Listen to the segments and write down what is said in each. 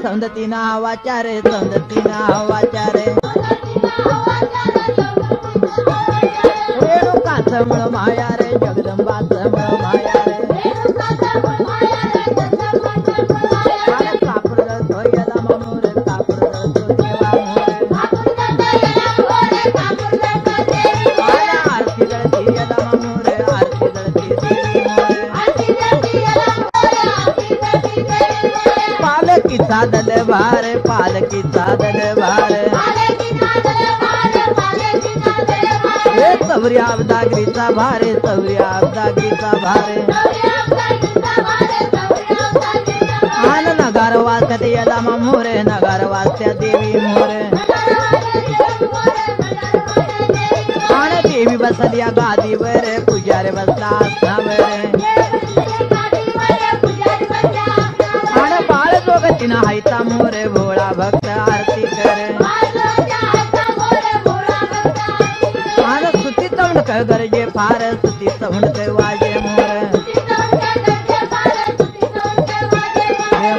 सौंदती नावाच्या रे सौंदती नावाच्या रे रेणुकाच मुळ माया रे जगदंबाच मुळ माया रे कापूर जळतो याला मामूर कापूर जळतो देवा मोर आरती जळती याला मामूर आरती जळती देवी मोर पालकीचा दलभार पालकीचा दलभार सवरी अब्दागिरीचा भारे सवरी अब्दागिरीचा भारे आन नगार वाचत याला मोरे नगार वाचत्या देवी मोरे आन देवी बसली या गादीवर पुजारी बसला आसनावर आन बाळ जोगतीनं हायता मोरे भोळा भक्त आरती करे गरजे फार सुती सवंड वाजे मोर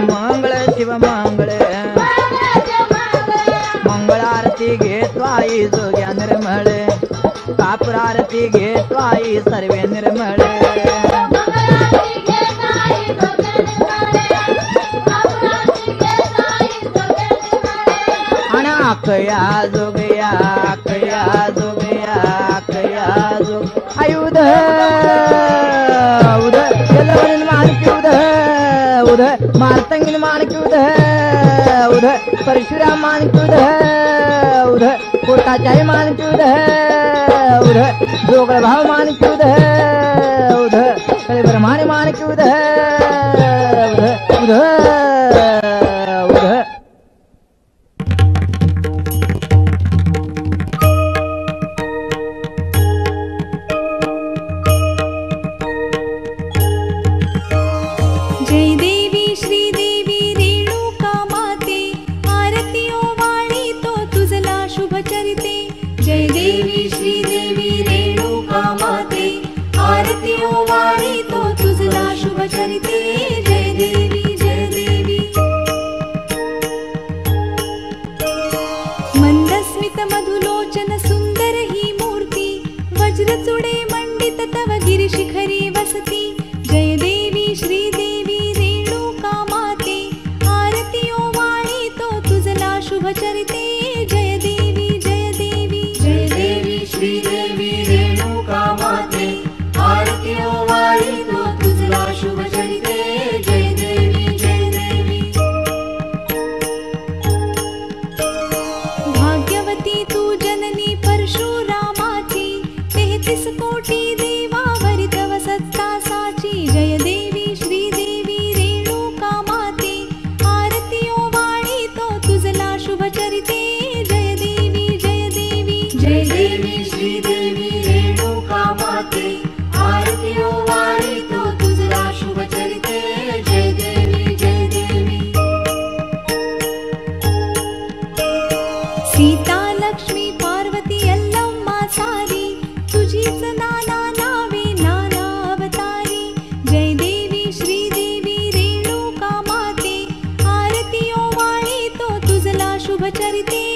मंगळ शिव मंगळ मंगळ आरती घेतो आई जोग्या निर्मळ कापूर आरती घेतो आई सर्वे निर्मळ आणि आकया जोगया आकया जोगया आयुध उध जलवरील मानकी उध उध मार्तंगीन मानकी उध उध परशुराम मानकी उध उध कोटाचाई मानकी उध उध जोगळ भाव मानकी उध उध कळे ब्रह्माने मानकी उध उध उध उध चरिते